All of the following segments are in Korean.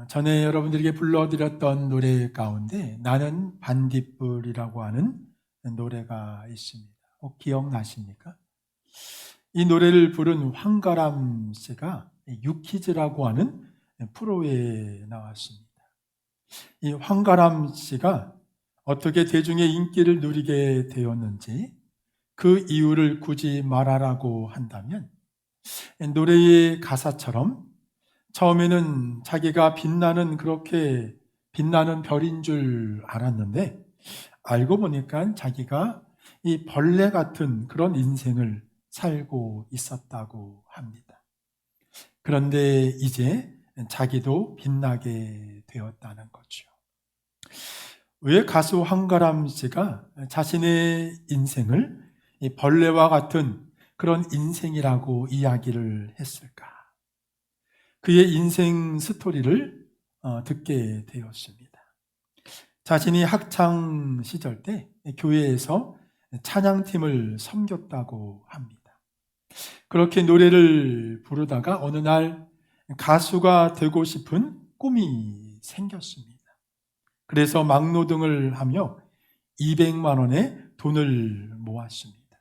전에 여러분들에게 불러드렸던 노래 가운데 나는 반딧불이라고 하는 노래가 있습니다. 혹 기억나십니까? 이 노래를 부른 황가람 씨가 유키즈라고 하는 프로에 나왔습니다. 이 황가람 씨가 어떻게 대중의 인기를 누리게 되었는지 그 이유를 굳이 말하라고 한다면 노래의 가사처럼 처음에는 자기가 그렇게 빛나는 별인 줄 알았는데 알고 보니까 자기가 이 벌레 같은 그런 인생을 살고 있었다고 합니다. 그런데 이제 자기도 빛나게 되었다는 거죠. 왜 가수 황가람 씨가 자신의 인생을 이 벌레와 같은 그런 인생이라고 이야기를 했을까? 그의 인생 스토리를 듣게 되었습니다. 자신이 학창 시절 때 교회에서 찬양팀을 섬겼다고 합니다. 그렇게 노래를 부르다가 어느 날 가수가 되고 싶은 꿈이 생겼습니다. 그래서 막노동을 하며 200만 원의 돈을 모았습니다.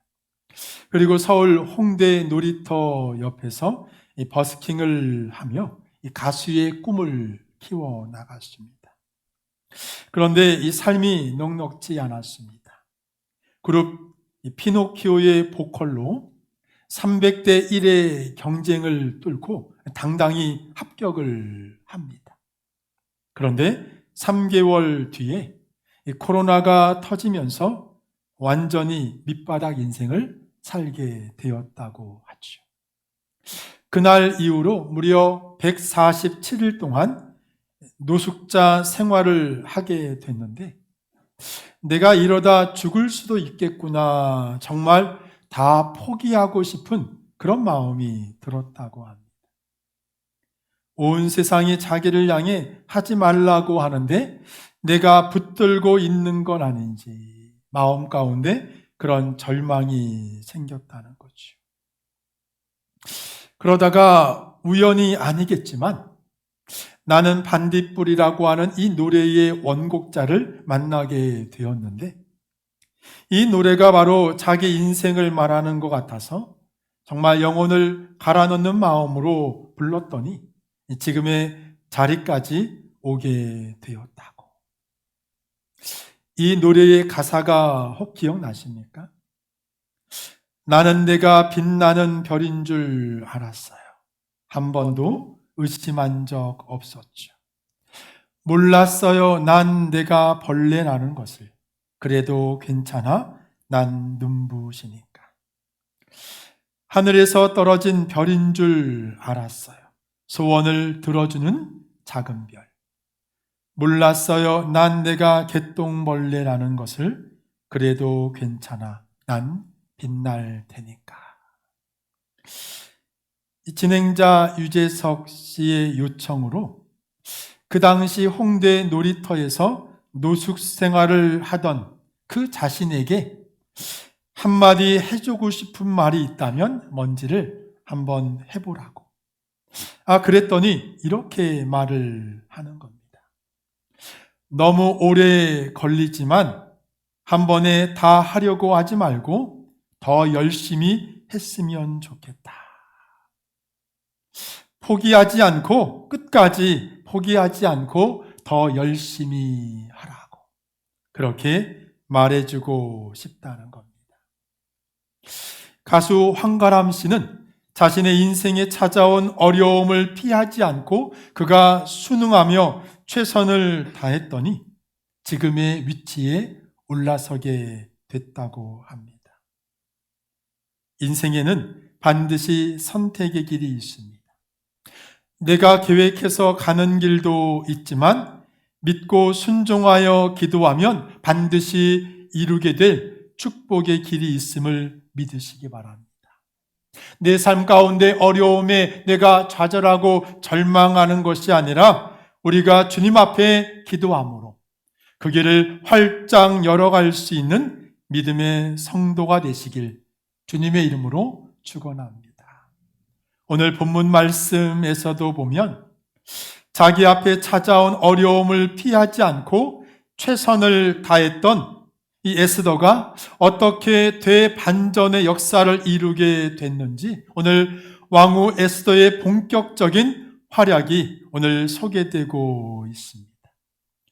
그리고 서울 홍대 놀이터 옆에서 버스킹을 하며 가수의 꿈을 키워 나갔습니다. 그런데 이 삶이 넉넉지 않았습니다. 그룹 피노키오의 보컬로 300대 1의 경쟁을 뚫고 당당히 합격을 합니다. 그런데 3개월 뒤에 코로나가 터지면서 완전히 밑바닥 인생을 살게 되었다고 하죠. 그날 이후로 무려 147일 동안 노숙자 생활을 하게 됐는데 내가 이러다 죽을 수도 있겠구나, 정말 다 포기하고 싶은 그런 마음이 들었다고 합니다. 온 세상이 자기를 향해 하지 말라고 하는데 내가 붙들고 있는 건 아닌지 마음 가운데 그런 절망이 생겼다는 거죠. 그러다가 우연이 아니겠지만 나는 반딧불이라고 하는 이 노래의 원곡자를 만나게 되었는데 이 노래가 바로 자기 인생을 말하는 것 같아서 정말 영혼을 갈아넣는 마음으로 불렀더니 지금의 자리까지 오게 되었다고. 이 노래의 가사가 혹 기억나십니까? 나는 내가 빛나는 별인 줄 알았어요. 한 번도 의심한 적 없었죠. 몰랐어요. 난 내가 벌레라는 것을. 그래도 괜찮아. 난 눈부시니까. 하늘에서 떨어진 별인 줄 알았어요. 소원을 들어주는 작은 별. 몰랐어요. 난 내가 개똥벌레라는 것을. 그래도 괜찮아. 난 빛날 테니까. 진행자 유재석 씨의 요청으로 그 당시 홍대 놀이터에서 노숙 생활을 하던 그 자신에게 한마디 해주고 싶은 말이 있다면 뭔지를 한번 해보라고. 그랬더니 이렇게 말을 하는 겁니다. 너무 오래 걸리지만 한 번에 다 하려고 하지 말고 더 열심히 했으면 좋겠다. 포기하지 않고 끝까지 포기하지 않고 더 열심히 하라고. 그렇게 말해주고 싶다는 겁니다. 가수 황가람 씨는 자신의 인생에 찾아온 어려움을 피하지 않고 그가 순응하며 최선을 다했더니 지금의 위치에 올라서게 됐다고 합니다. 인생에는 반드시 선택의 길이 있습니다. 내가 계획해서 가는 길도 있지만 믿고 순종하여 기도하면 반드시 이루게 될 축복의 길이 있음을 믿으시기 바랍니다. 내 삶 가운데 어려움에 내가 좌절하고 절망하는 것이 아니라 우리가 주님 앞에 기도함으로 그 길을 활짝 열어갈 수 있는 믿음의 성도가 되시길 주님의 이름으로 축원합니다. 오늘 본문 말씀에서도 보면 자기 앞에 찾아온 어려움을 피하지 않고 최선을 다했던 이 에스더가 어떻게 대반전의 역사를 이루게 됐는지 오늘 왕후 에스더의 본격적인 활약이 오늘 소개되고 있습니다.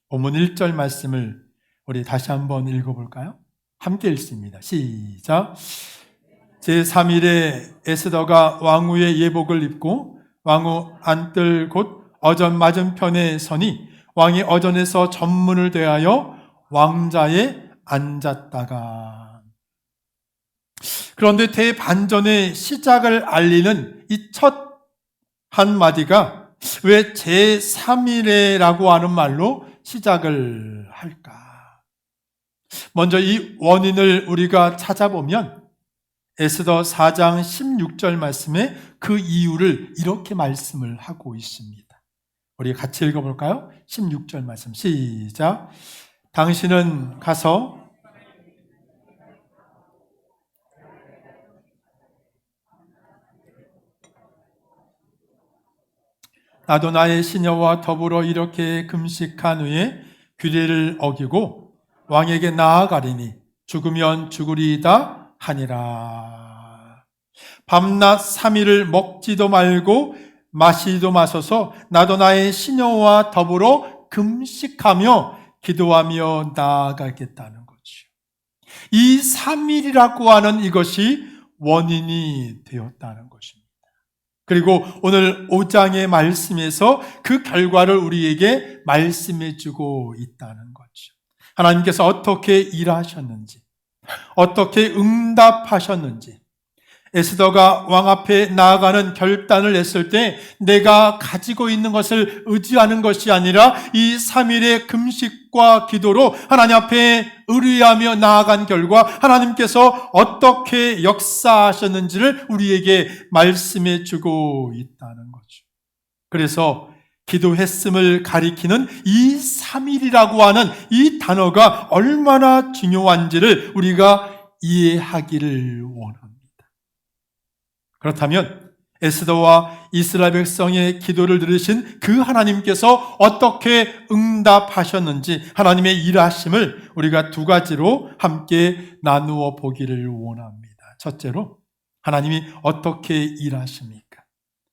본문 1절 말씀을 우리 다시 한번 읽어볼까요? 함께 읽습니다. 시작. 제3일에 에스더가 왕후의 예복을 입고 왕후 안뜰 곧 어전 맞은편에 서니 왕이 어전에서 전문을 대하여 왕자에 앉았다가. 그런데 대반전의 시작을 알리는 이 첫 한마디가 왜 제3일에라고 하는 말로 시작을 할까? 먼저 이 원인을 우리가 찾아보면 에스더 4장 16절 말씀에 그 이유를 이렇게 말씀을 하고 있습니다. 우리 같이 읽어볼까요? 16절 말씀 시작. 당신은 가서 나도 나의 시녀와 더불어 이렇게 금식한 후에 규례를 어기고 왕에게 나아가리니 죽으면 죽으리이다 하니라. 밤낮 3일을 먹지도 말고 마시지도 마셔서 나도 나의 시녀와 더불어 금식하며 기도하며 나아가겠다는 거죠. 이 3일이라고 하는 이것이 원인이 되었다는 것입니다. 그리고 오늘 5장의 말씀에서 그 결과를 우리에게 말씀해 주고 있다는 거죠. 하나님께서 어떻게 일하셨는지, 어떻게 응답하셨는지, 에스더가 왕 앞에 나아가는 결단을 했을 때 내가 가지고 있는 것을 의지하는 것이 아니라 이 3일의 금식과 기도로 하나님 앞에 의뢰하며 나아간 결과 하나님께서 어떻게 역사하셨는지를 우리에게 말씀해 주고 있다는 거죠. 그래서 기도했음을 가리키는 이 3일이라고 하는 이 단어가 얼마나 중요한지를 우리가 이해하기를 원합니다. 그렇다면 에스더와 이스라엘 백성의 기도를 들으신 그 하나님께서 어떻게 응답하셨는지 하나님의 일하심을 우리가 두 가지로 함께 나누어 보기를 원합니다. 첫째로 하나님이 어떻게 일하십니까?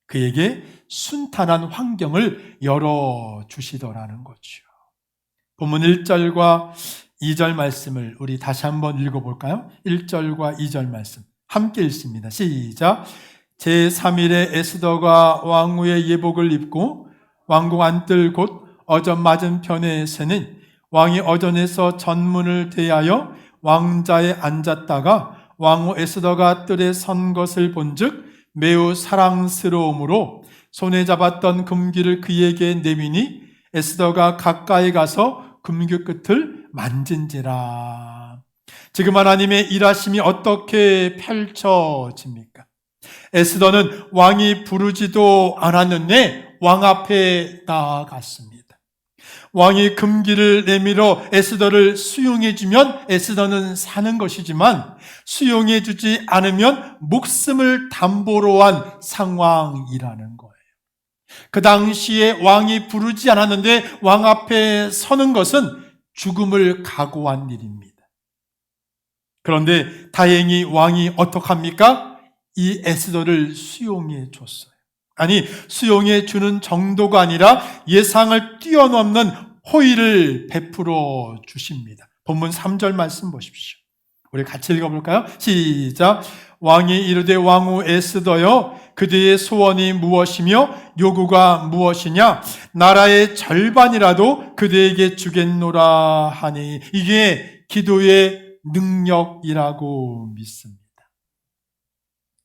그에게 순탄한 환경을 열어주시더라는 거죠. 본문 1절과 2절 말씀을 우리 다시 한번 읽어볼까요? 1절과 2절 말씀 함께 읽습니다. 시작. 제3일에 에스더가 왕후의 예복을 입고 왕궁 안뜰 곧 어전 맞은편에 서는 왕이 어전에서 전문을 대하여 왕자에 앉았다가 왕후 에스더가 뜰에 선 것을 본즉 매우 사랑스러움으로 손에 잡았던 금귀를 그에게 내미니 에스더가 가까이 가서 금귀 끝을 만진지라. 지금 하나님의 일하심이 어떻게 펼쳐집니까? 에스더는 왕이 부르지도 않았는데 왕 앞에 나아갔습니다. 왕이 금기를 내밀어 에스더를 수용해주면 에스더는 사는 것이지만 수용해주지 않으면 목숨을 담보로 한 상황이라는 거예요. 그 당시에 왕이 부르지 않았는데 왕 앞에 서는 것은 죽음을 각오한 일입니다. 그런데 다행히 왕이 어떡합니까? 이 에스더를 수용해 줬어요. 아니, 수용해 주는 정도가 아니라 예상을 뛰어넘는 호의를 베풀어 주십니다. 본문 3절 말씀 보십시오. 우리 같이 읽어볼까요? 시작. 왕이 이르되 왕후 에스더여 그대의 소원이 무엇이며 요구가 무엇이냐? 나라의 절반이라도 그대에게 주겠노라 하니. 이게 기도의 능력이라고 믿습니다.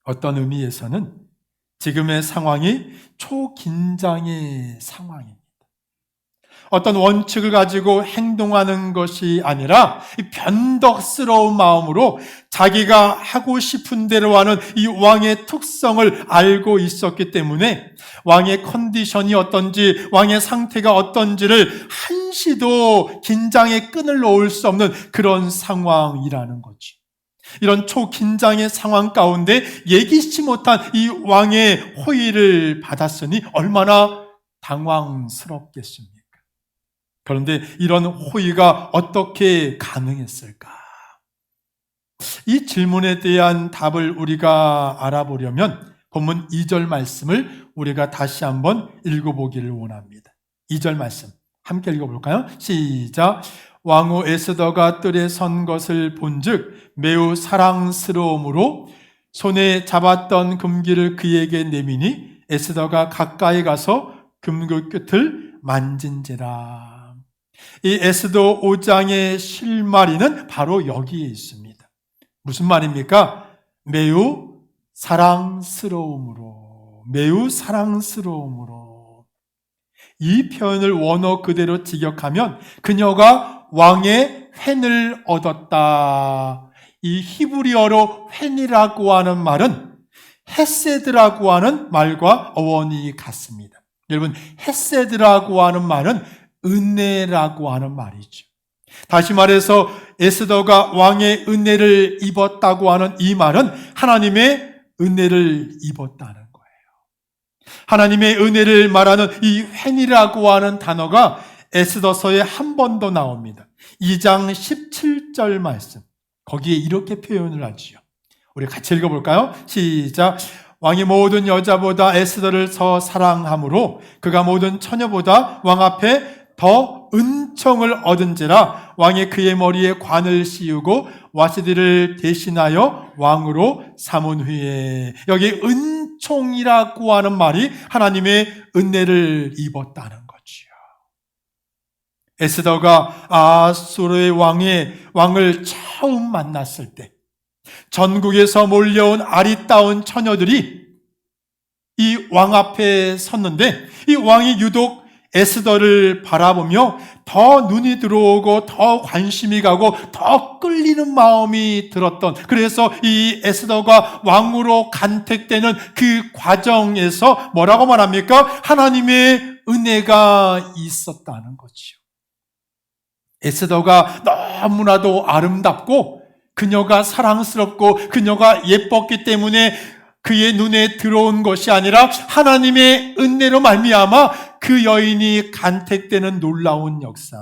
어떤 의미에서는 지금의 상황이 초긴장의 상황입니다. 어떤 원칙을 가지고 행동하는 것이 아니라 변덕스러운 마음으로 자기가 하고 싶은 대로 하는 이 왕의 특성을 알고 있었기 때문에 왕의 컨디션이 어떤지, 왕의 상태가 어떤지를 한시도 긴장의 끈을 놓을 수 없는 그런 상황이라는 거지. 이런 초긴장의 상황 가운데 예기치 못한 이 왕의 호의를 받았으니 얼마나 당황스럽겠습니까? 그런데 이런 호의가 어떻게 가능했을까? 이 질문에 대한 답을 우리가 알아보려면 본문 2절 말씀을 우리가 다시 한번 읽어보기를 원합니다. 2절 말씀 함께 읽어볼까요? 시작. 왕후 에스더가 뜰에 선 것을 본즉 매우 사랑스러움으로 손에 잡았던 금귀를 그에게 내미니 에스더가 가까이 가서 금귀 끝을 만진지라. 이 에스더 5장의 실마리는 바로 여기에 있습니다. 무슨 말입니까? 매우 사랑스러움으로, 매우 사랑스러움으로. 이 표현을 원어 그대로 직역하면 그녀가 왕의 횡을 얻었다. 이 히브리어로 횡이라고 하는 말은 헤세드라고 하는 말과 어원이 같습니다. 여러분, 헤세드라고 하는 말은 은혜라고 하는 말이죠. 다시 말해서 에스더가 왕의 은혜를 입었다고 하는 이 말은 하나님의 은혜를 입었다는 거예요. 하나님의 은혜를 말하는 이 횡이라고 하는 단어가 에스더서에 한 번 더 나옵니다. 2장 17절 말씀. 거기에 이렇게 표현을 하지요. 우리 같이 읽어볼까요? 시작. 왕이 모든 여자보다 에스더를 더 사랑함으로 그가 모든 처녀보다 왕 앞에 더 은총을 얻은지라. 왕이 그의 머리에 관을 씌우고 와시디를 대신하여 왕으로 삼은 후에. 여기 은총이라고 하는 말이 하나님의 은혜를 입었다는 거지요. 에스더가 아수르의 왕을 처음 만났을 때 전국에서 몰려온 아리따운 처녀들이 이 왕 앞에 섰는데 이 왕이 유독 에스더를 바라보며 더 눈이 들어오고 더 관심이 가고 더 끌리는 마음이 들었던, 그래서 이 에스더가 왕으로 간택되는 그 과정에서 뭐라고 말합니까? 하나님의 은혜가 있었다는 거지요. 에스더가 너무나도 아름답고 그녀가 사랑스럽고 그녀가 예뻤기 때문에 그의 눈에 들어온 것이 아니라 하나님의 은혜로 말미암아 그 여인이 간택되는 놀라운 역사.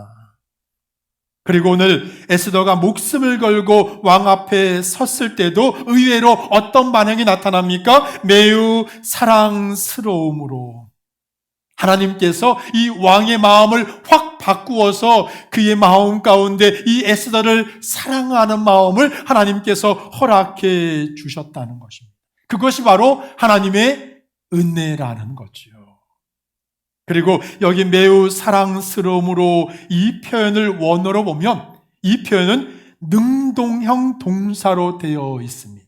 그리고 오늘 에스더가 목숨을 걸고 왕 앞에 섰을 때도 의외로 어떤 반응이 나타납니까? 매우 사랑스러움으로. 하나님께서 이 왕의 마음을 확 바꾸어서 그의 마음 가운데 이 에스더를 사랑하는 마음을 하나님께서 허락해 주셨다는 것입니다. 그것이 바로 하나님의 은혜라는 거지요. 그리고 여기 매우 사랑스러움으로 이 표현을 원어로 보면 이 표현은 능동형 동사로 되어 있습니다.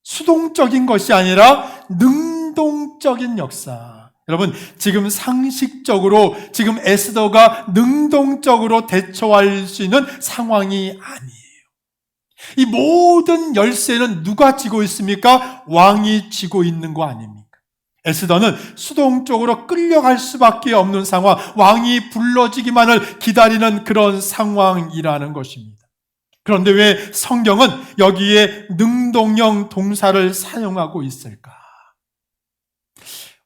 수동적인 것이 아니라 능동적인 역사. 여러분, 지금 상식적으로 지금 에스더가 능동적으로 대처할 수 있는 상황이 아니에요. 이 모든 열쇠는 누가 쥐고 있습니까? 왕이 쥐고 있는 거 아닙니까? 에스더는 수동적으로 끌려갈 수밖에 없는 상황, 왕이 불러지기만을 기다리는 그런 상황이라는 것입니다. 그런데 왜 성경은 여기에 능동형 동사를 사용하고 있을까?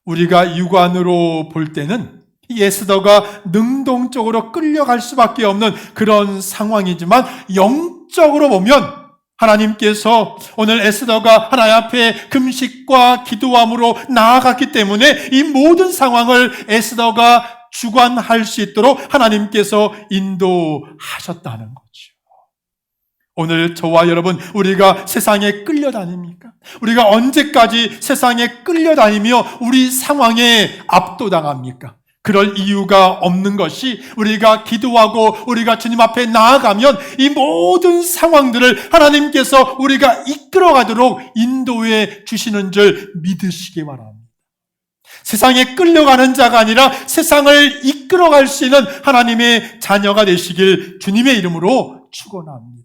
우리가 육안으로 볼 때는 이 에스더가 능동적으로 끌려갈 수밖에 없는 그런 상황이지만 영적으로 보면 하나님께서 오늘 에스더가 하나님 앞에 금식과 기도함으로 나아갔기 때문에 이 모든 상황을 에스더가 주관할 수 있도록 하나님께서 인도하셨다는 거죠. 오늘 저와 여러분, 우리가 세상에 끌려다닙니까? 우리가 언제까지 세상에 끌려다니며 우리 상황에 압도당합니까? 그럴 이유가 없는 것이 우리가 기도하고 우리가 주님 앞에 나아가면 이 모든 상황들을 하나님께서 우리가 이끌어가도록 인도해 주시는 줄 믿으시기 바랍니다. 세상에 끌려가는 자가 아니라 세상을 이끌어갈 수 있는 하나님의 자녀가 되시길 주님의 이름으로 축원합니다.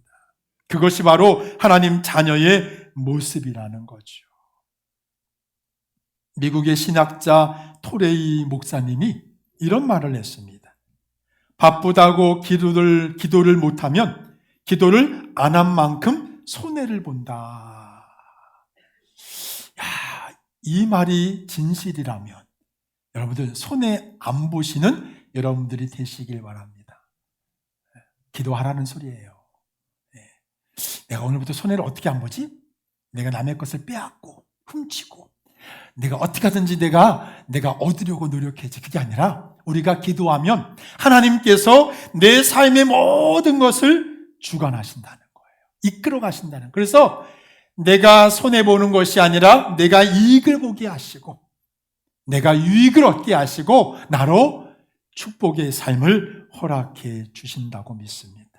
그것이 바로 하나님 자녀의 모습이라는 거죠. 미국의 신학자 토레이 목사님이 이런 말을 했습니다. 바쁘다고 기도를 못하면 기도를 안 한 만큼 손해를 본다. 야, 이 말이 진실이라면 여러분들 손해 안 보시는 여러분들이 되시길 바랍니다. 기도하라는 소리예요. 내가 오늘부터 손해를 어떻게 안 보지? 내가 남의 것을 빼앗고 훔치고 내가 어떻게 하든지 내가 얻으려고 노력해야지. 그게 아니라 우리가 기도하면 하나님께서 내 삶의 모든 것을 주관하신다는 거예요. 이끌어 가신다는. 그래서 내가 손해보는 것이 아니라 내가 이익을 보게 하시고 내가 유익을 얻게 하시고 나로 축복의 삶을 허락해 주신다고 믿습니다.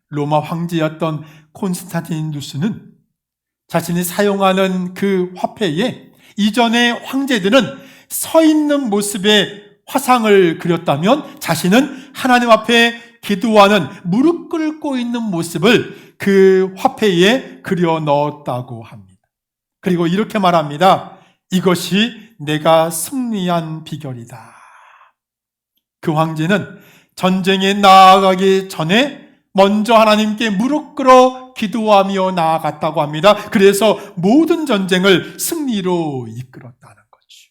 로마 황제였던 콘스탄티누스는 자신이 사용하는 그 화폐에 이전의 황제들은 서 있는 모습의 화상을 그렸다면 자신은 하나님 앞에 기도하는 무릎 꿇고 있는 모습을 그 화폐에 그려 넣었다고 합니다. 그리고 이렇게 말합니다. 이것이 내가 승리한 비결이다. 그 황제는 전쟁에 나아가기 전에 먼저 하나님께 무릎 꿇어 기도하며 나아갔다고 합니다. 그래서 모든 전쟁을 승리로 이끌었다는 거죠.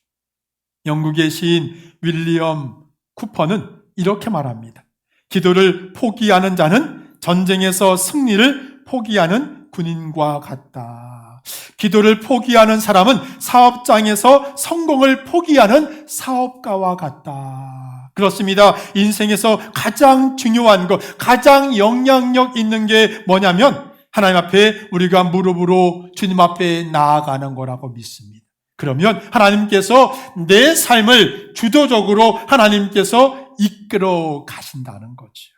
영국의 시인 윌리엄 쿠퍼는 이렇게 말합니다. 기도를 포기하는 자는 전쟁에서 승리를 포기하는 군인과 같다. 기도를 포기하는 사람은 사업장에서 성공을 포기하는 사업가와 같다. 그렇습니다. 인생에서 가장 중요한 것, 가장 영향력 있는 게 뭐냐면 하나님 앞에 우리가 무릎으로 주님 앞에 나아가는 거라고 믿습니다. 그러면 하나님께서 내 삶을 주도적으로 하나님께서 이끌어 가신다는 거죠.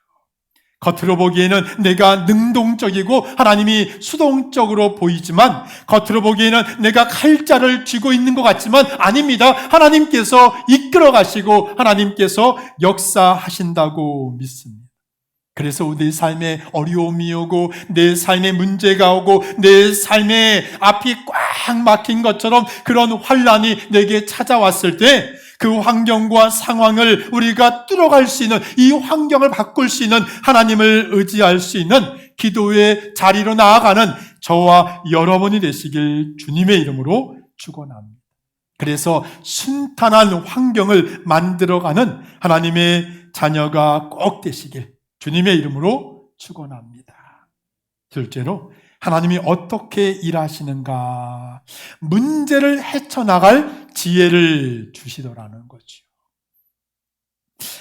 겉으로 보기에는 내가 능동적이고 하나님이 수동적으로 보이지만 겉으로 보기에는 내가 칼자를 쥐고 있는 것 같지만 아닙니다. 하나님께서 이끌어 가시고 하나님께서 역사하신다고 믿습니다. 그래서 내 삶에 어려움이 오고 내 삶에 문제가 오고 내 삶에 앞이 꽉 막힌 것처럼 그런 환난이 내게 찾아왔을 때 그 환경과 상황을 우리가 뚫어갈 수 있는, 이 환경을 바꿀 수 있는 하나님을 의지할 수 있는 기도의 자리로 나아가는 저와 여러분이 되시길 주님의 이름으로 축원합니다. 그래서 순탄한 환경을 만들어가는 하나님의 자녀가 꼭 되시길 주님의 이름으로 축원합니다. 둘째로 하나님이 어떻게 일하시는가? 문제를 헤쳐나갈 지혜를 주시더라는 거죠.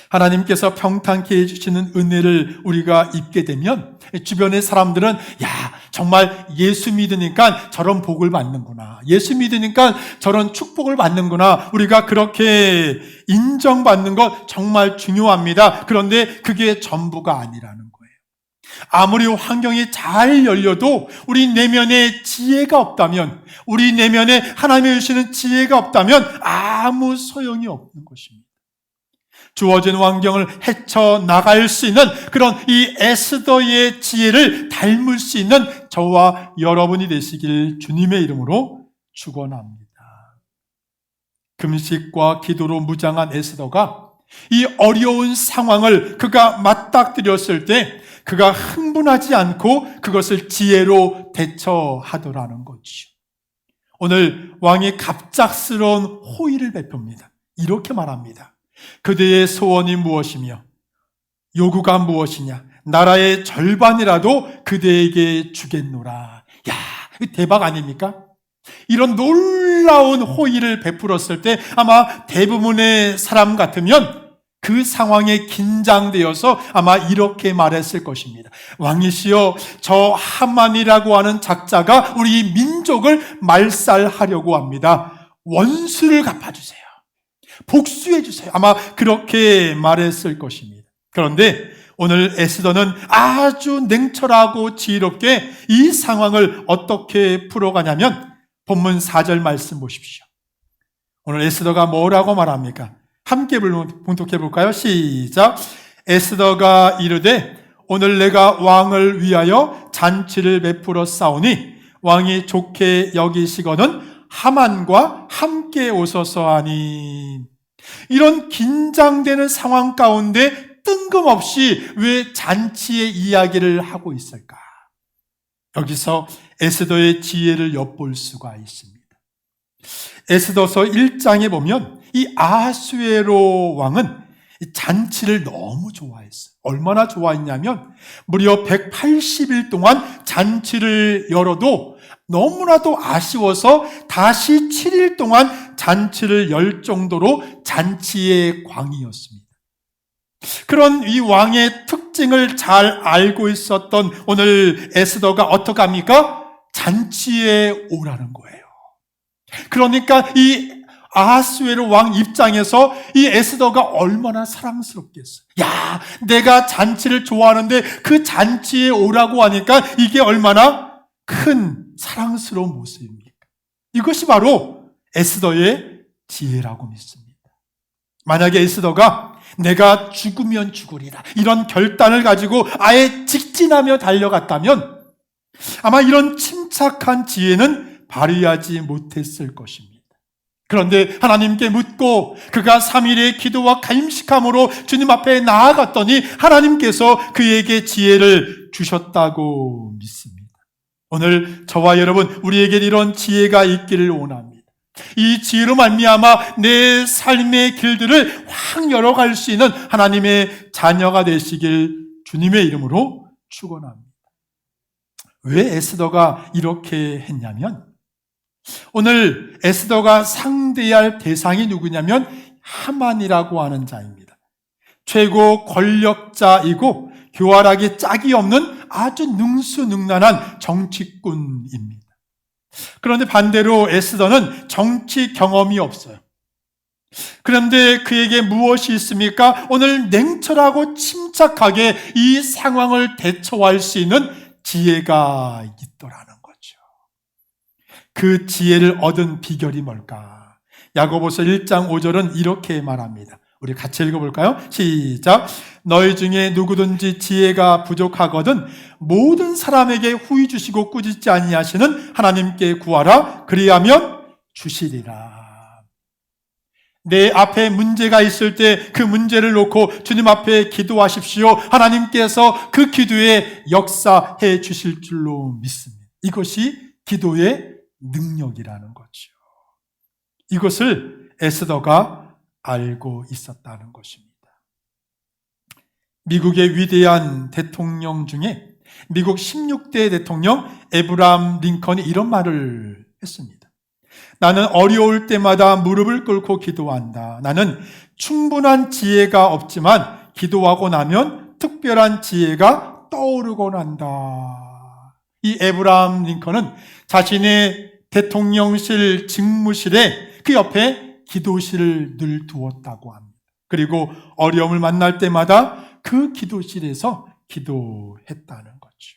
하나님께서 평탄케 해주시는 은혜를 우리가 입게 되면 주변의 사람들은 야, 정말 예수 믿으니까 저런 복을 받는구나. 예수 믿으니까 저런 축복을 받는구나. 우리가 그렇게 인정받는 것 정말 중요합니다. 그런데 그게 전부가 아니라는 거예요. 아무리 환경이 잘 열려도 우리 내면에 지혜가 없다면, 우리 내면에 하나님이 주시는 지혜가 없다면 아무 소용이 없는 것입니다. 주어진 환경을 헤쳐나갈 수 있는 그런 이 에스더의 지혜를 닮을 수 있는 저와 여러분이 되시길 주님의 이름으로 축원합니다. 금식과 기도로 무장한 에스더가 이 어려운 상황을 그가 맞닥뜨렸을 때 그가 흥분하지 않고 그것을 지혜로 대처하더라는 거죠. 오늘 왕이 갑작스러운 호의를 베풉니다. 이렇게 말합니다. 그대의 소원이 무엇이며 요구가 무엇이냐? 나라의 절반이라도 그대에게 주겠노라. 야, 대박 아닙니까? 이런 놀라운 호의를 베풀었을 때 아마 대부분의 사람 같으면 그 상황에 긴장되어서 아마 이렇게 말했을 것입니다. 왕이시여, 저 하만이라고 하는 작자가 우리 민족을 말살하려고 합니다. 원수를 갚아주세요. 복수해주세요. 아마 그렇게 말했을 것입니다. 그런데 오늘 에스더는 아주 냉철하고 지혜롭게 이 상황을 어떻게 풀어가냐면 본문 4절 말씀 보십시오. 오늘 에스더가 뭐라고 말합니까? 함께 봉독해 볼까요? 시작. 에스더가 이르되 오늘 내가 왕을 위하여 잔치를 베풀어 싸우니 왕이 좋게 여기시거든 하만과 함께 오소서 하니. 이런 긴장되는 상황 가운데 뜬금없이 왜 잔치의 이야기를 하고 있을까? 여기서 에스더의 지혜를 엿볼 수가 있습니다. 에스더서 1장에 보면 이 아하수에로 왕은 이 잔치를 너무 좋아했어요. 얼마나 좋아했냐면 무려 180일 동안 잔치를 열어도 너무나도 아쉬워서 다시 7일 동안 잔치를 열 정도로 잔치의 광이었습니다. 그런 이 왕의 특징을 잘 알고 있었던 오늘 에스더가 어떻게 합니까? 잔치에 오라는 거예요. 그러니까 이 아하수에로 왕 입장에서 이 에스더가 얼마나 사랑스럽겠어요. 야, 내가 잔치를 좋아하는데 그 잔치에 오라고 하니까 이게 얼마나 큰 사랑스러운 모습입니까? 이것이 바로 에스더의 지혜라고 믿습니다. 만약에 에스더가 내가 죽으면 죽으리라 이런 결단을 가지고 아예 직진하며 달려갔다면 아마 이런 침착한 지혜는 발휘하지 못했을 것입니다. 그런데 하나님께 묻고 그가 3일의 기도와 간식함으로 주님 앞에 나아갔더니 하나님께서 그에게 지혜를 주셨다고 믿습니다. 오늘 저와 여러분 우리에게 이런 지혜가 있기를 원합니다. 이 지혜로 말미암아 내 삶의 길들을 확 열어갈 수 있는 하나님의 자녀가 되시길 주님의 이름으로 축원합니다. 왜 에스더가 이렇게 했냐면 오늘 에스더가 상대할 대상이 누구냐면 하만이라고 하는 자입니다. 최고 권력자이고 교활하기 짝이 없는 아주 능수능란한 정치꾼입니다. 그런데 반대로 에스더는 정치 경험이 없어요. 그런데 그에게 무엇이 있습니까? 오늘 냉철하고 침착하게 이 상황을 대처할 수 있는 지혜가 있더라는 거죠. 그 지혜를 얻은 비결이 뭘까? 야고보서 1장 5절은 이렇게 말합니다. 우리 같이 읽어볼까요? 시작. 너희 중에 누구든지 지혜가 부족하거든 모든 사람에게 후히 주시고 꾸짖지 아니하시는 하나님께 구하라. 그리하면 주시리라. 내 앞에 문제가 있을 때 그 문제를 놓고 주님 앞에 기도하십시오. 하나님께서 그 기도에 역사해 주실 줄로 믿습니다. 이것이 기도의 능력이라는 거죠. 이것을 에스더가 알고 있었다는 것입니다. 미국의 위대한 대통령 중에 미국 16대 대통령 에브라함 링컨이 이런 말을 했습니다. 나는 어려울 때마다 무릎을 꿇고 기도한다. 나는 충분한 지혜가 없지만 기도하고 나면 특별한 지혜가 떠오르곤 한다. 이 에브라함 링컨은 자신의 대통령실 직무실에 그 옆에 기도실을 늘 두었다고 합니다. 그리고 어려움을 만날 때마다 그 기도실에서 기도했다는 거죠.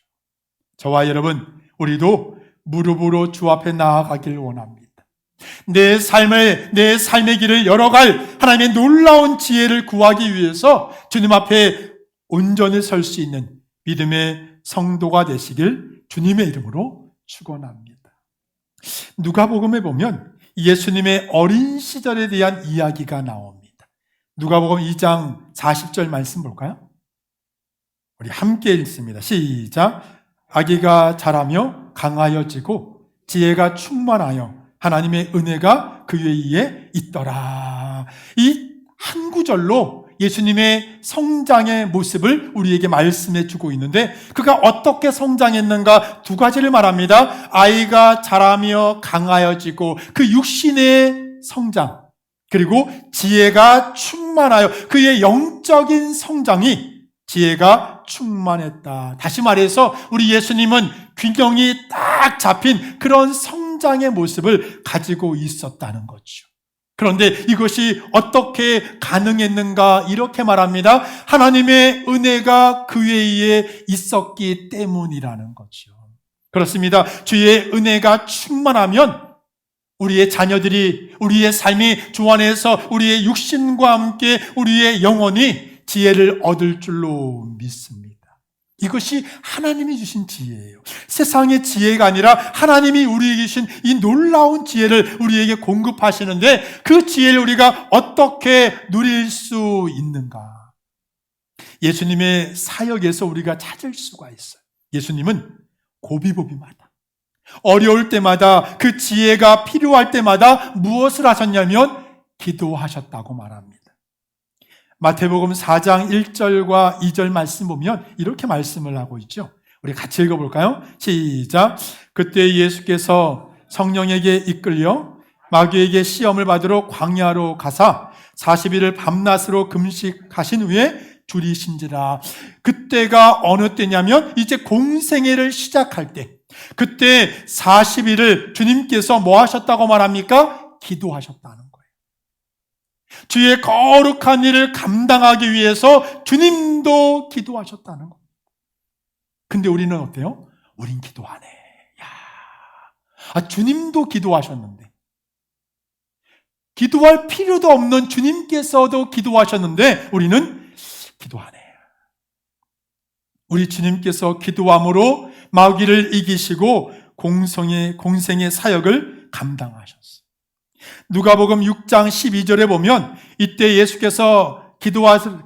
저와 여러분, 우리도 무릎으로 주 앞에 나아가길 원합니다. 내 삶의 길을 열어갈 하나님의 놀라운 지혜를 구하기 위해서 주님 앞에 온전히 설 수 있는 믿음의 성도가 되시길 주님의 이름으로 축원합니다. 누가복음에 보면 예수님의 어린 시절에 대한 이야기가 나옵니다. 누가복음 2장 40절 말씀 볼까요? 우리 함께 읽습니다. 시작. 아기가 자라며 강하여지고 지혜가 충만하여 하나님의 은혜가 그 위에 있더라. 이 한 구절로 예수님의 성장의 모습을 우리에게 말씀해 주고 있는데 그가 어떻게 성장했는가 두 가지를 말합니다. 아이가 자라며 강하여지고 그 육신의 성장, 그리고 지혜가 충만하여 그의 영적인 성장이 지혜가 충만했다. 다시 말해서 우리 예수님은 균형이 딱 잡힌 그런 성장의 모습을 가지고 있었다는 거죠. 그런데 이것이 어떻게 가능했는가 이렇게 말합니다. 하나님의 은혜가 그 위에 있었기 때문이라는 거죠. 그렇습니다. 주의 은혜가 충만하면 우리의 자녀들이, 우리의 삶이 주 안에서 우리의 육신과 함께 우리의 영혼이 지혜를 얻을 줄로 믿습니다. 이것이 하나님이 주신 지혜예요. 세상의 지혜가 아니라 하나님이 우리에게 주신 이 놀라운 지혜를 우리에게 공급하시는데 그 지혜를 우리가 어떻게 누릴 수 있는가? 예수님의 사역에서 우리가 찾을 수가 있어요. 예수님은 고비고비마다 어려울 때마다 그 지혜가 필요할 때마다 무엇을 하셨냐면 기도하셨다고 말합니다. 마태복음 4장 1절과 2절 말씀 보면 이렇게 말씀을 하고 있죠. 우리 같이 읽어볼까요? 시작. 그때 예수께서 성령에게 이끌려 마귀에게 시험을 받으러 광야로 가사 40일을 밤낮으로 금식하신 후에 줄이신지라. 그때가 어느 때냐면 이제 공생애를 시작할 때, 그때 40일을 주님께서 뭐 하셨다고 말합니까? 기도하셨다는 거예요. 주의 거룩한 일을 감당하기 위해서 주님도 기도하셨다는 거예요. 근데 우리는 어때요? 우린 기도 안 해. 주님도 기도하셨는데, 기도할 필요도 없는 주님께서도 기도하셨는데 우리는 기도 안 해. 우리 주님께서 기도함으로 마귀를 이기시고 공생의 사역을 감당하셨어요. 누가복음 6장 12절에 보면 이때 예수께서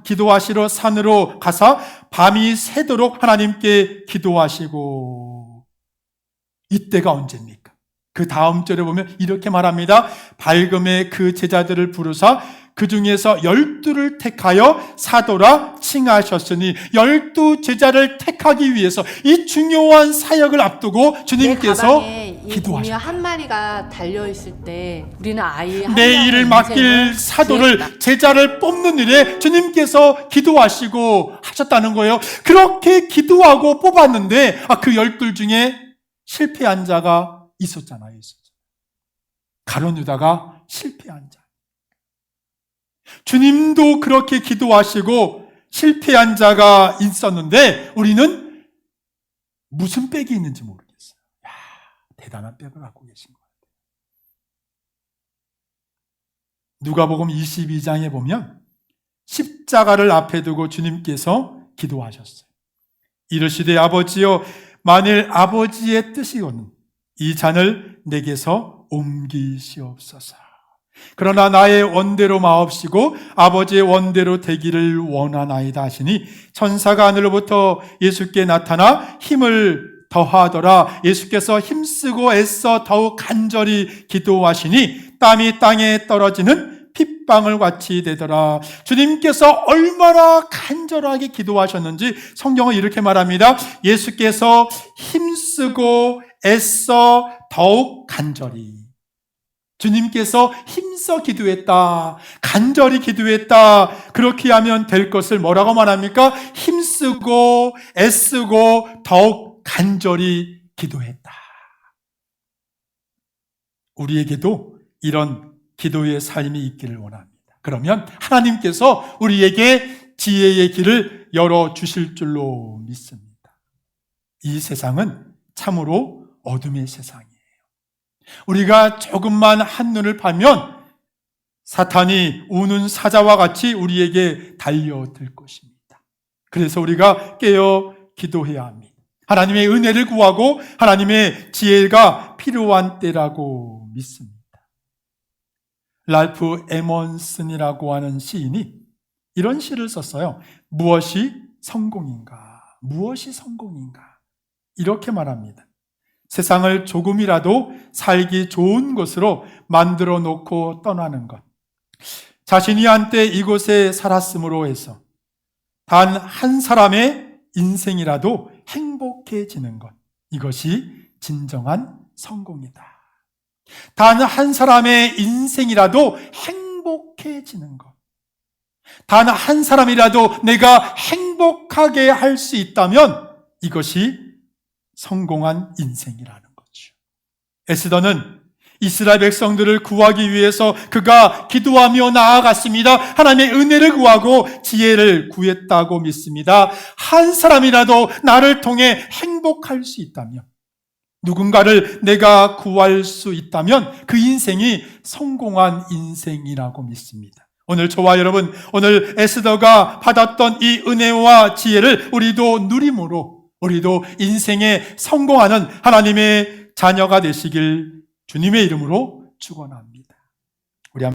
기도하시러 산으로 가사 밤이 새도록 하나님께 기도하시고, 이때가 언제입니까? 그 다음 절에 보면 이렇게 말합니다. 밝음에 그 제자들을 부르사 그 중에서 12를 택하여 사도라 칭하셨으니, 12 제자를 택하기 위해서 이 중요한 사역을 앞두고 주님께서 기도하셨다. 한 마리가 달려있을 때 우리는 아이 내 일을 맡길 사도를, 제자를 뽑는 일에 주님께서 기도하시고 하셨다는 거예요. 그렇게 기도하고 뽑았는데 그 12 중에 실패한 자가 있었잖아요. 가룟 유다가 실패한 자. 주님도 그렇게 기도하시고 실패한 자가 있었는데 우리는 무슨 빽이 있는지 모르겠어요. 대단한 빽을 갖고 계신 것 같아요. 누가복음 22장에 보면 십자가를 앞에 두고 주님께서 기도하셨어요. 이르시되 아버지여, 만일 아버지의 뜻이거든 이 잔을 내게서 옮기시옵소서. 그러나 나의 원대로 마옵시고 아버지의 원대로 되기를 원하나이다 하시니, 천사가 하늘로부터 예수께 나타나 힘을 더하더라. 예수께서 힘쓰고 애써 더욱 간절히 기도하시니 땀이 땅에 떨어지는 핏방울 같이 되더라. 주님께서 얼마나 간절하게 기도하셨는지 성경은 이렇게 말합니다. 예수께서 힘쓰고 애써 더욱 간절히. 주님께서 힘써 기도했다, 간절히 기도했다, 그렇게 하면 될 것을 뭐라고 말합니까? 힘쓰고 애쓰고 더욱 간절히 기도했다. 우리에게도 이런 기도의 삶이 있기를 원합니다. 그러면 하나님께서 우리에게 지혜의 길을 열어주실 줄로 믿습니다. 이 세상은 참으로 어둠의 세상이에요. 우리가 조금만 한눈을 파면 사탄이 우는 사자와 같이 우리에게 달려들 것입니다. 그래서 우리가 깨어 기도해야 합니다. 하나님의 은혜를 구하고 하나님의 지혜가 필요한 때라고 믿습니다. 랄프 에먼슨이라고 하는 시인이 이런 시를 썼어요. 무엇이 성공인가? 무엇이 성공인가? 이렇게 말합니다. 세상을 조금이라도 살기 좋은 곳으로 만들어 놓고 떠나는 것. 자신이 한때 이곳에 살았으므로 해서 단 한 사람의 인생이라도 행복해지는 것. 이것이 진정한 성공이다. 단 한 사람의 인생이라도 행복해지는 것. 단 한 사람이라도 내가 행복하게 할 수 있다면 이것이 성공한 인생이라는 거죠. 에스더는 이스라엘 백성들을 구하기 위해서 그가 기도하며 나아갔습니다. 하나님의 은혜를 구하고 지혜를 구했다고 믿습니다. 한 사람이라도 나를 통해 행복할 수 있다면, 누군가를 내가 구할 수 있다면 그 인생이 성공한 인생이라고 믿습니다. 오늘 저와 여러분, 오늘 에스더가 받았던 이 은혜와 지혜를 우리도 누림으로 우리도 인생에 성공하는 하나님의 자녀가 되시길 주님의 이름으로 축원합니다.